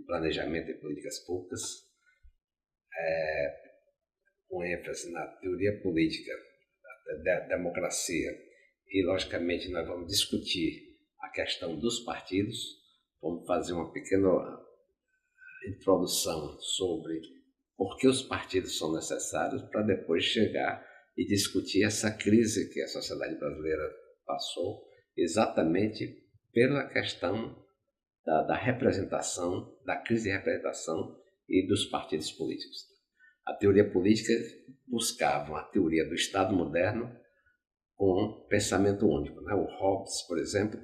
planejamento e políticas públicas, com ênfase na teoria política da democracia, e logicamente nós vamos discutir a questão dos partidos, vamos fazer uma pequena introdução sobre por que os partidos são necessários, para depois chegar e discutir essa crise que a sociedade brasileira passou, exatamente pela questão da representação, da crise de representação e dos partidos políticos. A teoria política buscava a teoria do Estado moderno com pensamento único, né? O Hobbes, por exemplo,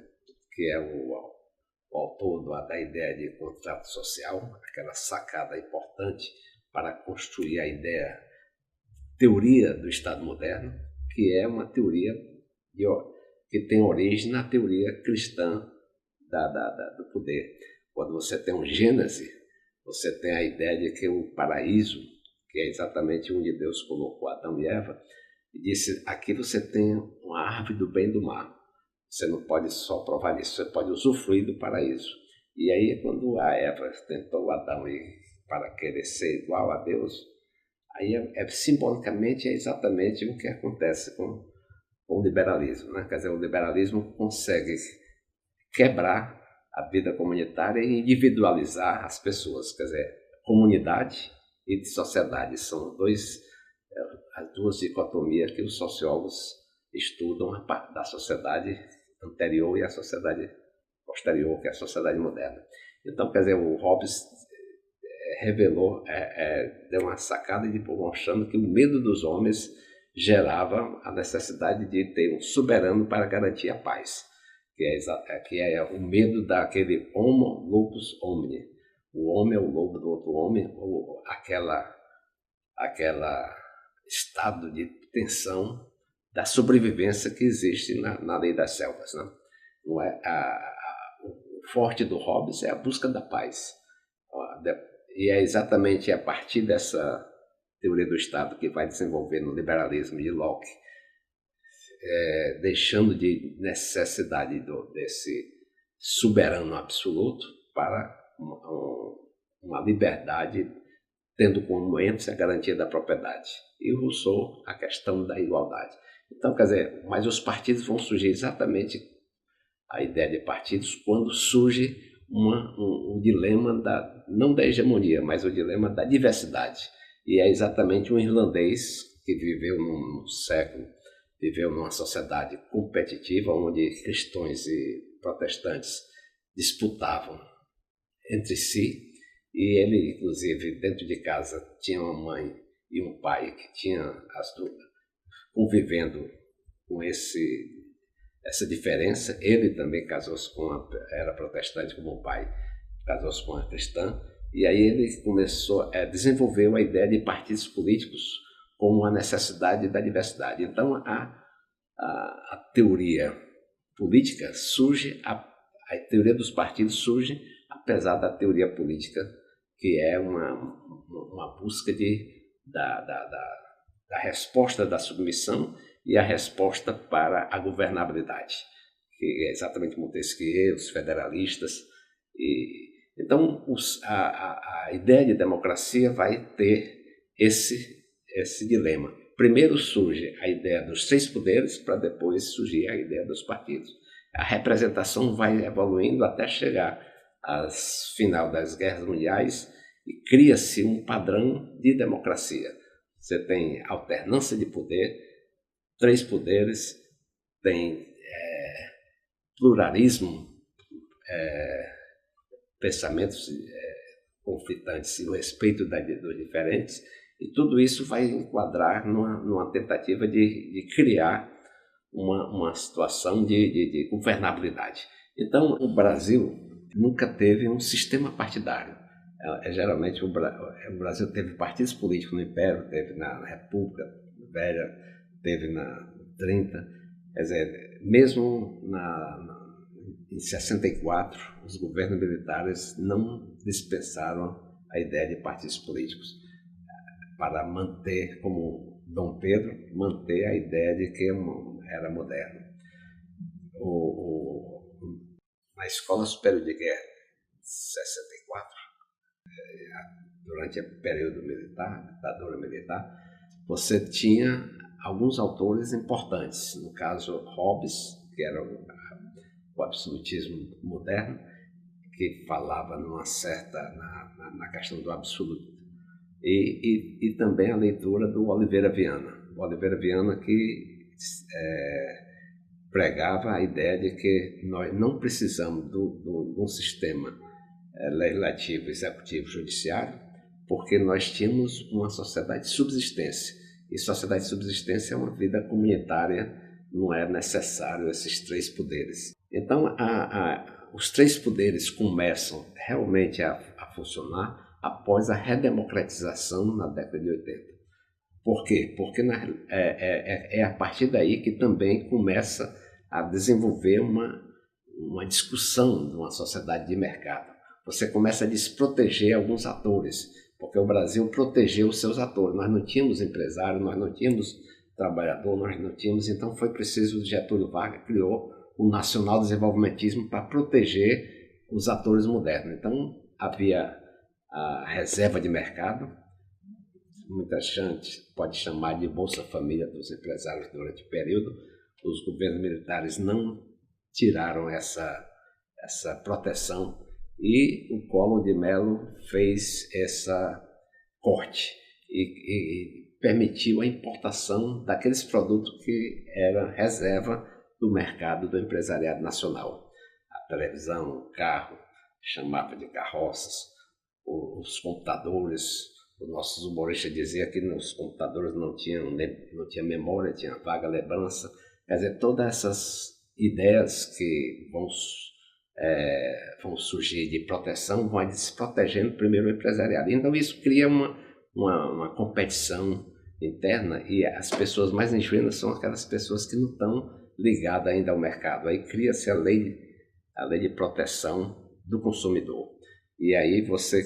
que é o autor da ideia de contrato social, aquela sacada importante para construir a teoria do Estado moderno, que é uma teoria que tem origem na teoria cristã do poder. Quando você tem um Gênesis, você tem a ideia de que o paraíso, que é exatamente onde Deus colocou Adão e Eva, e disse, aqui você tem uma árvore do bem e do mal. Você não pode só provar isso, você pode usufruir do paraíso. E aí, quando a Eva tentou Adão para querer ser igual a Deus, aí simbolicamente é exatamente o que acontece com o liberalismo, né? Quer dizer, o liberalismo consegue quebrar a vida comunitária e individualizar as pessoas. Quer dizer, comunidade e de sociedade são as duas dicotomias que os sociólogos estudam a parte da sociedade anterior e a sociedade posterior, que é a sociedade moderna. Então, quer dizer, o Hobbes revelou, deu uma sacada mostrando que o medo dos homens gerava a necessidade de ter um soberano para garantir a paz, que é o medo daquele homo lupus omni. O homem é o lobo do outro homem, ou aquela estado de tensão da sobrevivência que existe na lei das selvas, né? Não é o forte do Hobbes é a busca da paz. E é exatamente a partir dessa teoria do Estado que vai desenvolver no liberalismo de Locke, deixando de necessidade desse soberano absoluto para uma liberdade, tendo como ênfase a garantia da propriedade. E Rousseau, a questão da igualdade. Então, quer dizer, mas os partidos vão surgir exatamente, a ideia de partidos, quando surge um dilema não da hegemonia, mas o dilema da diversidade. E é exatamente um irlandês que viveu num século, viveu numa sociedade competitiva, onde cristãos e protestantes disputavam entre si, e ele, inclusive, dentro de casa, tinha uma mãe e um pai que tinham as duas convivendo com essa diferença. Ele também casou-se era protestante como o pai, casou-se com uma cristã, e aí ele começou a desenvolver a ideia de partidos políticos como uma necessidade da diversidade. Então a teoria política surge, a teoria dos partidos surge apesar da teoria política, que é uma busca da resposta da submissão e a resposta para a governabilidade, que é exatamente Montesquieu, os federalistas. Então, a ideia de democracia vai ter esse dilema. Primeiro surge a ideia dos 3 poderes, para depois surgir a ideia dos partidos. A representação vai evoluindo até chegar ao final das guerras mundiais e cria-se um padrão de democracia. Você tem alternância de poder, 3 poderes, tem pluralismo, pensamentos conflitantes e o respeito dos diferentes, e tudo isso vai enquadrar numa tentativa de criar uma situação de governabilidade. Então, o Brasil nunca teve um sistema partidário. Geralmente o Brasil teve partidos políticos no Império, teve na República Velha, teve na 30, quer dizer, mesmo em 64, os governos militares não dispensaram a ideia de partidos políticos para manter, como Dom Pedro, manter a ideia de que era moderno. Na Escola Superior de Guerra, 64, durante o período militar, ditadura militar, você tinha alguns autores importantes, no caso Hobbes, que era o absolutismo moderno, que falava na questão do absoluto, e também a leitura do Oliveira Viana. O Oliveira Viana que pregava a ideia de que nós não precisamos de um sistema legislativo, executivo, judiciário, porque nós tínhamos uma sociedade de subsistência. E sociedade de subsistência é uma vida comunitária, não é necessário esses três poderes. Então, os três poderes começam realmente a funcionar após a redemocratização na década de 80. Por quê? Porque é a partir daí que também começa a desenvolver uma discussão de uma sociedade de mercado. Você começa a desproteger alguns atores, porque o Brasil protegeu os seus atores. Nós não tínhamos empresário, nós não tínhamos trabalhador, nós não tínhamos, então foi preciso, Getúlio Vargas criou o nacional-desenvolvimentismo para proteger os atores modernos. Então havia a reserva de mercado, muita gente pode chamar de Bolsa Família dos empresários durante o período. Os governos militares não tiraram essa proteção e o Collor de Mello fez essa corte e permitiu a importação daqueles produtos que eram reserva do mercado do empresariado nacional. A televisão, o carro, chamava de carroças, os computadores. Os nossos humoristas diziam que os computadores não tinham memória, tinha vaga lembrança. Quer dizer, todas essas ideias que vão surgir de proteção vão desprotegendo primeiro o empresariado. Então isso cria uma competição interna e as pessoas mais ingênuas são aquelas pessoas que não estão ligadas ainda ao mercado. Aí cria-se a lei de proteção do consumidor. E aí você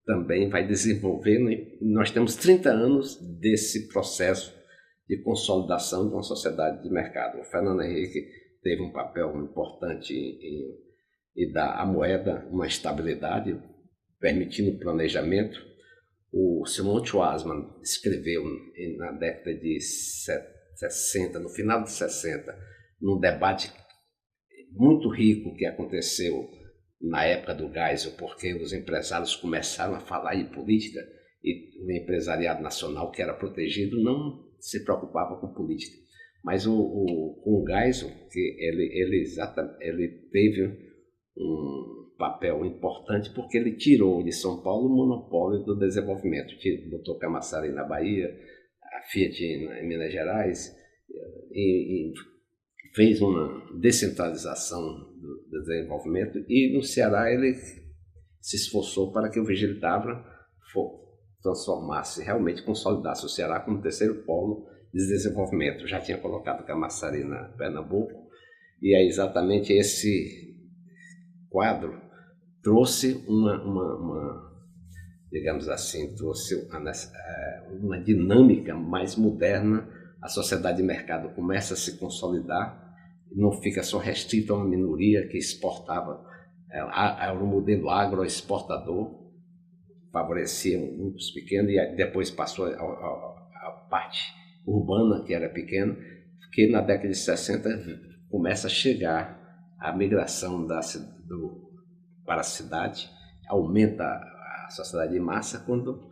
também vai desenvolvendo. Nós temos 30 anos desse processo de consolidação de uma sociedade de mercado. O Fernando Henrique teve um papel importante em dar à moeda uma estabilidade, permitindo o planejamento. O Simon Schwarzman escreveu na década de 60, no final de 60, num debate muito rico que aconteceu na época do Geisel, porque os empresários começaram a falar em política e o empresariado nacional, que era protegido, não se preocupava com política. Mas com o Geisel, que ele teve um papel importante porque ele tirou de São Paulo o monopólio do desenvolvimento. Botou Camaçari na Bahia, a Fiat em Minas Gerais, e fez uma descentralização do desenvolvimento, e no Ceará ele se esforçou para que o Virgílio Távora transformasse, realmente consolidasse o Ceará como terceiro polo de desenvolvimento. Já tinha colocado Camaçari na Pernambuco, e é exatamente esse quadro trouxe digamos assim, trouxe uma dinâmica mais moderna. A sociedade de mercado começa a se consolidar, não fica só restrito a uma minoria que exportava. Era um modelo agroexportador, favorecia grupos pequenos, e depois passou a parte urbana, que era pequena, que na década de 60 começa a chegar a migração para a cidade, aumenta a sociedade de massa quando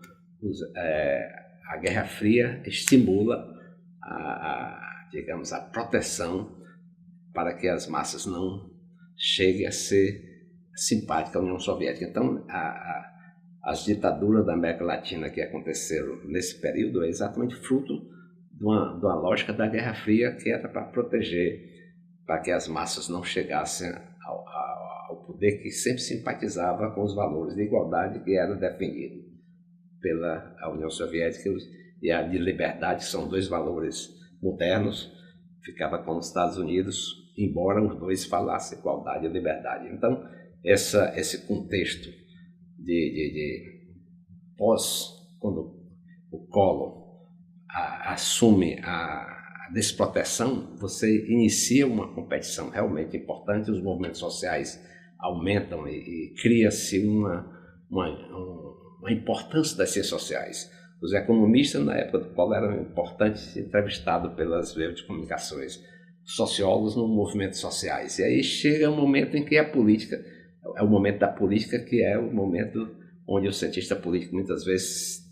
a Guerra Fria estimula digamos, a proteção para que as massas não cheguem a ser simpáticas à União Soviética. Então, as ditaduras da América Latina que aconteceram nesse período é exatamente fruto de uma lógica da Guerra Fria, que era para proteger, para que as massas não chegassem ao poder, que sempre simpatizava com os valores de igualdade que eram defendidos pela União Soviética e a de liberdade, que são dois valores modernos, ficava com os Estados Unidos, embora os dois falassem igualdade e liberdade. Então, esse contexto de quando o Collor assume a desproteção, você inicia uma competição realmente importante, os movimentos sociais aumentam e cria-se a importância das ciências sociais. Os economistas, na época do Collor, eram importantes, entrevistados pelas meios de comunicações, sociólogos nos movimentos sociais. E aí chega um momento em que a política, é o momento da política que é o momento onde o cientista político muitas vezes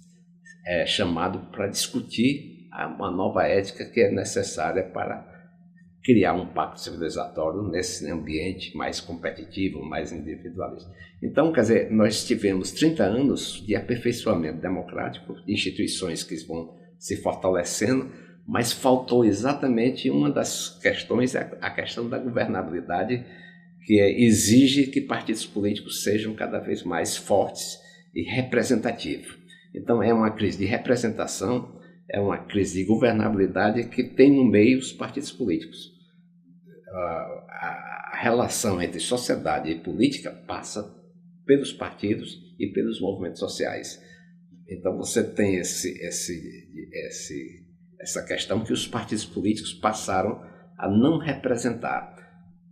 é chamado para discutir uma nova ética que é necessária para criar um pacto civilizatório nesse ambiente mais competitivo, mais individualista. Então, quer dizer, nós tivemos 30 anos de aperfeiçoamento democrático, de instituições que vão se fortalecendo, mas faltou exatamente uma das questões, a questão da governabilidade, que exige que partidos políticos sejam cada vez mais fortes e representativos. Então, é uma crise de representação, é uma crise de governabilidade que tem no meio os partidos políticos. A relação entre sociedade e política passa pelos partidos e pelos movimentos sociais. Então você tem essa questão que os partidos políticos passaram a não representar.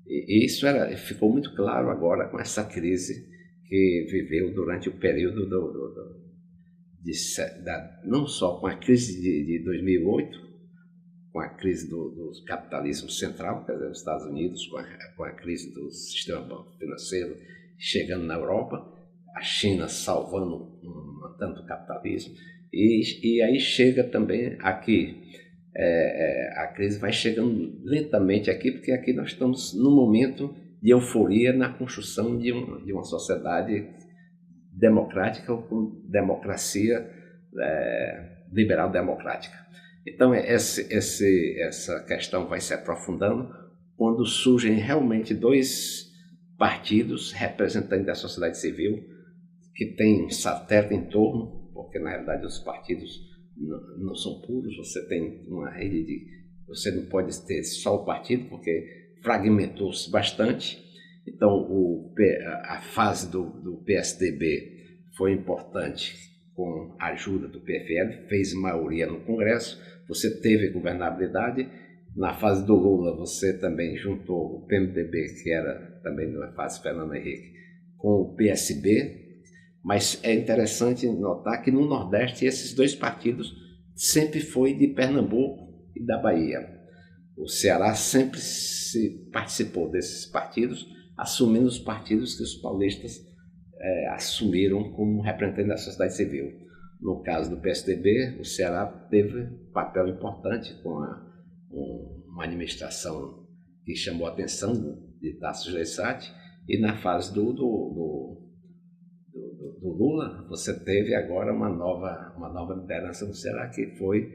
E isso ficou muito claro agora com essa crise que viveu durante o período não só com a crise de 2008, com a crise do capitalismo central, quer dizer, os Estados Unidos, com a crise do sistema financeiro chegando na Europa, a China salvando tanto o capitalismo, e aí chega também aqui, a crise vai chegando lentamente aqui, porque aqui nós estamos num momento de euforia na construção de uma sociedade democrática, ou com democracia liberal democrática. Então essa questão vai se aprofundando quando surgem realmente dois partidos representantes da sociedade civil que têm um satélite em torno, porque na realidade os partidos não são puros, você tem uma rede você não pode ter só o partido, porque fragmentou-se bastante. Então a fase do PSDB foi importante, com a ajuda do PFL, fez maioria no Congresso, você teve governabilidade. Na fase do Lula, você também juntou o PMDB, que era também na fase Fernando Henrique, com o PSB, mas é interessante notar que no Nordeste esses dois partidos sempre foi de Pernambuco e da Bahia. O Ceará sempre participou desses partidos, assumindo os partidos que os paulistas assumiram como representantes da sociedade civil. No caso do PSDB, o Ceará teve papel importante com uma administração que chamou a atenção de Tasso Gereissati, e na fase do Lula, você teve agora uma nova liderança no Ceará, que foi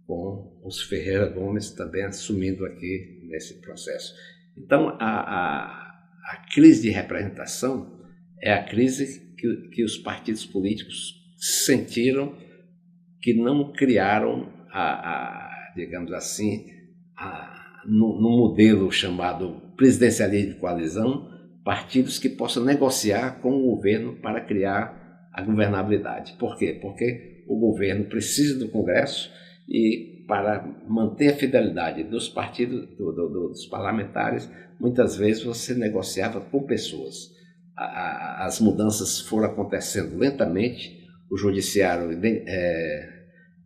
com os Ferreira Gomes também assumindo aqui nesse processo. Então, a crise de representação é a crise que os partidos políticos sentiram que não criaram, digamos assim, no modelo chamado presidencialismo de coalizão, partidos que possam negociar com o governo para criar a governabilidade. Por quê? Porque o governo precisa do Congresso, e para manter a fidelidade dos partidos, dos parlamentares, muitas vezes você negociava com pessoas. As mudanças foram acontecendo lentamente, o judiciário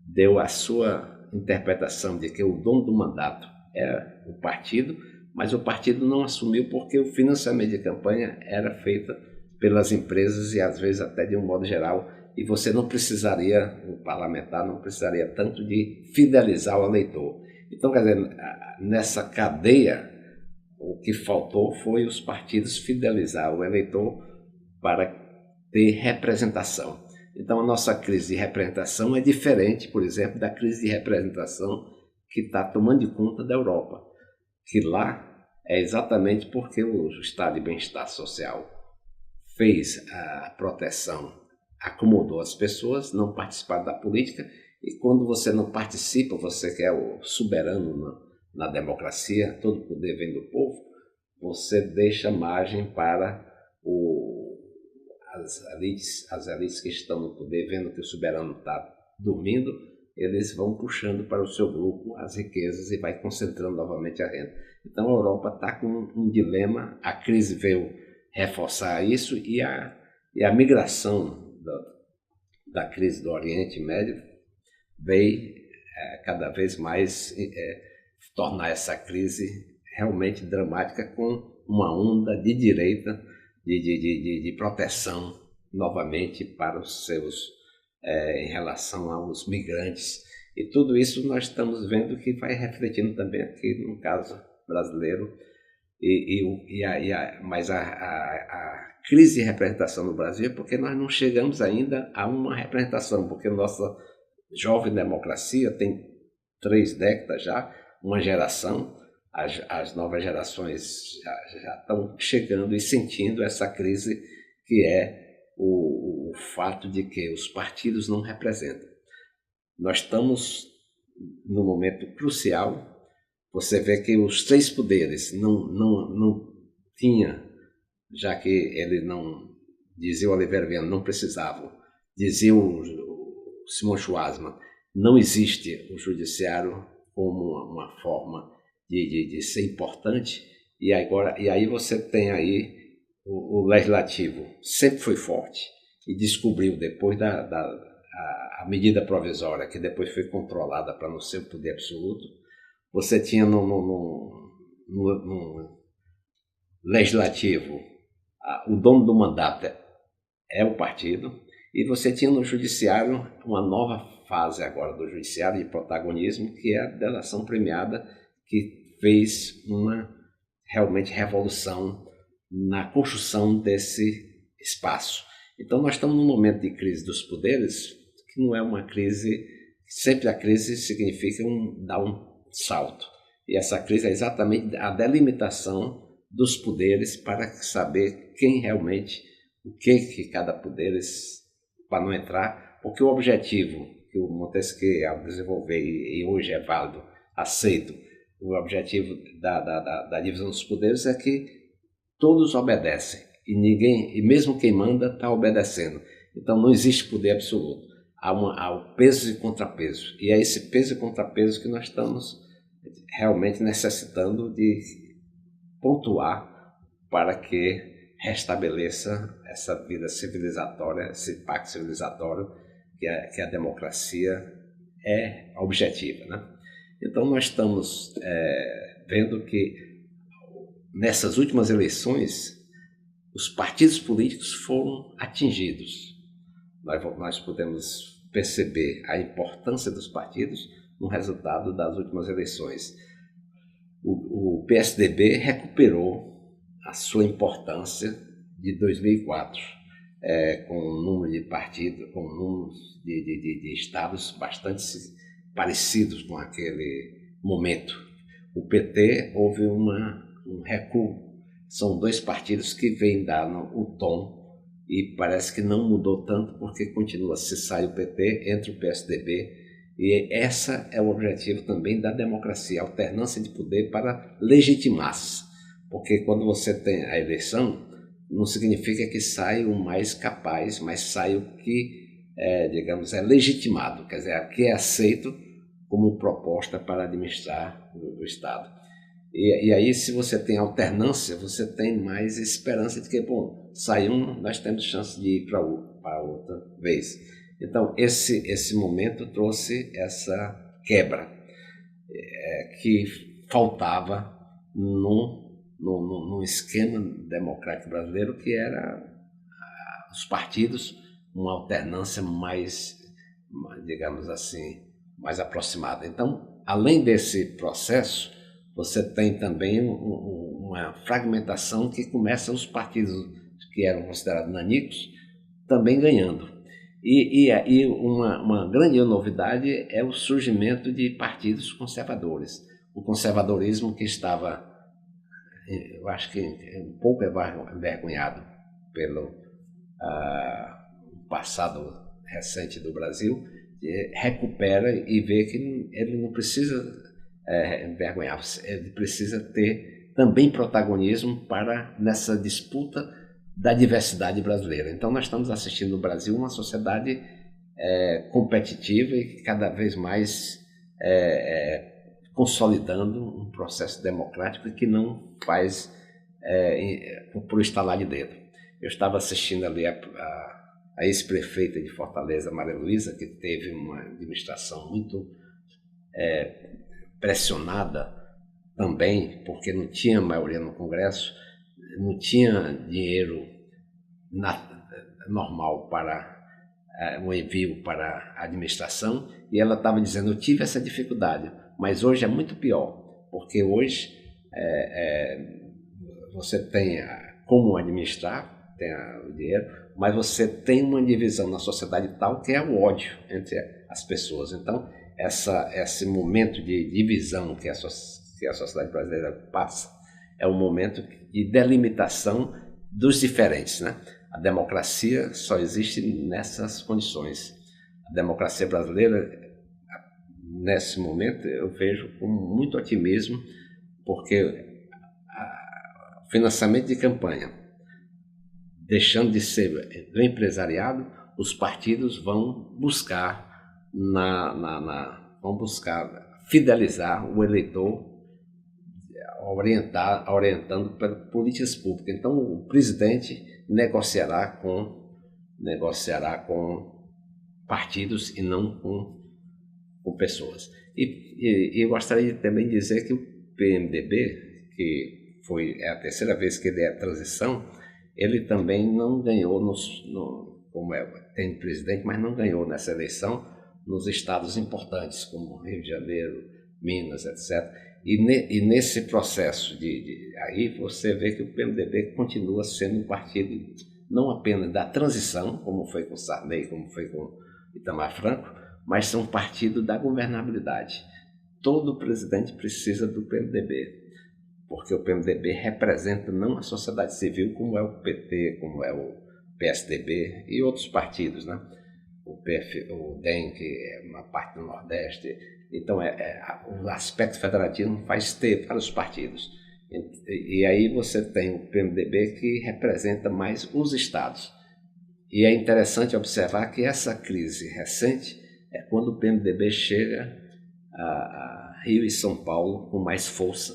deu a sua interpretação de que o dono do mandato era o partido, mas o partido não assumiu porque o financiamento de campanha era feito pelas empresas e às vezes até de um modo geral, e você não precisaria, o parlamentar não precisaria tanto de fidelizar o eleitor. Então, quer dizer, nessa cadeia, o que faltou foi os partidos fidelizar o eleitor para ter representação. Então, a nossa crise de representação é diferente, por exemplo, da crise de representação que está tomando de conta da Europa, que lá é exatamente porque o estado de bem-estar social fez a proteção, acomodou as pessoas, não participaram da política, e quando você não participa, você que é o soberano na democracia, todo o poder vem do povo, você deixa margem para as elites que estão no poder, vendo que o soberano está dormindo, eles vão puxando para o seu grupo as riquezas e vai concentrando novamente a renda. Então a Europa está com um dilema, a crise veio reforçar isso, e a migração da crise do Oriente Médio veio cada vez mais tornar essa crise realmente dramática, com uma onda de direita de proteção novamente para os seus, em relação aos migrantes. E tudo isso nós estamos vendo que vai refletindo também aqui no caso brasileiro. Mas a crise de representação no Brasil é porque nós não chegamos ainda a uma representação, porque nossa jovem democracia tem 3 décadas já, uma geração, as novas gerações já estão chegando e sentindo essa crise, que é o fato de que os partidos não representam. Nós estamos num momento crucial. Você vê que os 3 poderes não tinha, já que ele não, dizia o Oliveira Viana, não precisavam, dizia o Simão Schwarzman, não existe o judiciário como uma forma de ser importante, e aí você tem aí o legislativo, sempre foi forte, e descobriu depois a medida provisória, que depois foi controlada para não ser o poder absoluto. Você tinha no legislativo, o dono do mandato é o partido, e você tinha no judiciário uma nova fase agora do judiciário de protagonismo, que é a delação premiada, que fez uma realmente revolução na construção desse espaço. Então nós estamos num momento de crise dos poderes, que não é uma crise, sempre a crise significa dar um salto. E essa crise é exatamente a delimitação dos poderes, para saber quem realmente, o que cada poder, para não entrar, porque o objetivo que o Montesquieu, ao desenvolver, e hoje é válido, aceito, o objetivo da divisão dos poderes é que todos obedecem, e mesmo quem manda está obedecendo. Então não existe poder absoluto, há o peso e contrapeso, e é esse peso e contrapeso que nós estamos realmente necessitando de pontuar, para que restabeleça essa vida civilizatória, esse pacto civilizatório que a democracia é objetiva, né? Então nós estamos vendo que nessas últimas eleições os partidos políticos foram atingidos. Nós podemos perceber a importância dos partidos no resultado das últimas eleições. O PSDB recuperou a sua importância de 2004, com um número de partidos, com um número de estados bastante parecidos com aquele momento. O PT houve um recuo. São 2 partidos que vêm dando o tom, e parece que não mudou tanto, porque continua, se sai o PT, entra o PSDB, e esse é o objetivo também da democracia, a alternância de poder para legitimar-se. Porque quando você tem a eleição, não significa que sai o mais capaz, mas sai o que, digamos, é legitimado, quer dizer, que é aceito como proposta para administrar o Estado. E aí, se você tem alternância, você tem mais esperança de que, bom, sai um, nós temos chance de ir para outra vez. Então, esse momento trouxe essa quebra que faltava num esquema democrático brasileiro, que era os partidos, uma alternância mais, digamos assim, mais aproximada. Então, além desse processo, você tem também uma fragmentação que começa os partidos que eram considerados nanicos também ganhando. E uma grande novidade é o surgimento de partidos conservadores. O conservadorismo, que estava, eu acho que um pouco envergonhado pelo passado recente do Brasil, recupera e vê que ele não precisa envergonhar, ele precisa ter também protagonismo nessa disputa da diversidade brasileira. Então nós estamos assistindo no Brasil uma sociedade competitiva e cada vez mais consolidando um processo democrático que não faz por estalar de dedo. Eu estava assistindo ali a ex-prefeita de Fortaleza, Maria Luísa, que teve uma administração muito pressionada também, porque não tinha maioria no Congresso, não tinha dinheiro normal para o envio para a administração, e ela estava dizendo, eu tive essa dificuldade, mas hoje é muito pior, porque hoje você tem como administrar, tem o dinheiro, mas você tem uma divisão na sociedade tal que é o ódio entre as pessoas. Então, esse momento de divisão que a sociedade brasileira passa é um momento de delimitação dos diferentes, né? A democracia só existe nessas condições. A democracia brasileira, nesse momento, eu vejo com muito otimismo, porque o financiamento de campanha, deixando de ser do empresariado, os partidos vão buscar fidelizar o eleitor, orientando para políticas públicas. Então, o presidente negociará com partidos e não com pessoas. E eu gostaria de também dizer que o PMDB, que é a terceira vez que ele é a transição, ele também não ganhou, tem presidente, mas não ganhou nessa eleição nos estados importantes, como Rio de Janeiro, Minas, etc. E nesse processo aí você vê que o PMDB continua sendo um partido não apenas da transição, como foi com Sarney, como foi com Itamar Franco, mas é um partido da governabilidade. Todo presidente precisa do PMDB, porque o PMDB representa não a sociedade civil como é o PT, como é o PSDB e outros partidos, né? O DEM, que é uma parte do Nordeste. Então, o aspecto federativo faz ter para os partidos. E aí você tem o PMDB que representa mais os estados. E é interessante observar que essa crise recente é quando o PMDB chega a Rio e São Paulo com mais força,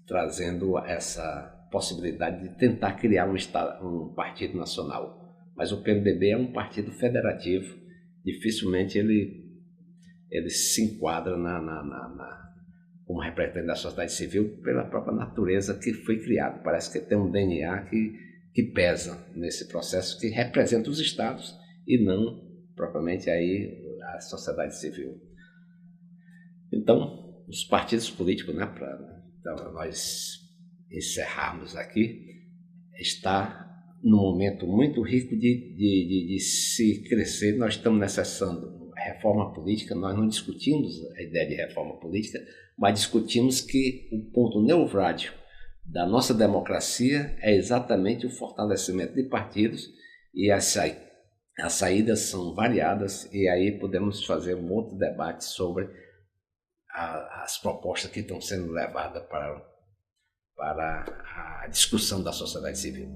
trazendo essa possibilidade de tentar criar um partido nacional. Mas o PMDB é um partido federativo, dificilmente ele se enquadra como representante da sociedade civil pela própria natureza que foi criado. Parece que tem um DNA que pesa nesse processo, que representa os estados e não propriamente aí a sociedade civil. Então, os partidos políticos, né, para nós encerrarmos aqui, está num momento muito rico de se crescer. Nós estamos necessitando reforma política. Nós não discutimos a ideia de reforma política, mas discutimos que o ponto nevrálgico da nossa democracia é exatamente o fortalecimento de partidos, e as saídas são variadas, e aí podemos fazer um outro debate sobre as propostas que estão sendo levadas para a discussão da sociedade civil.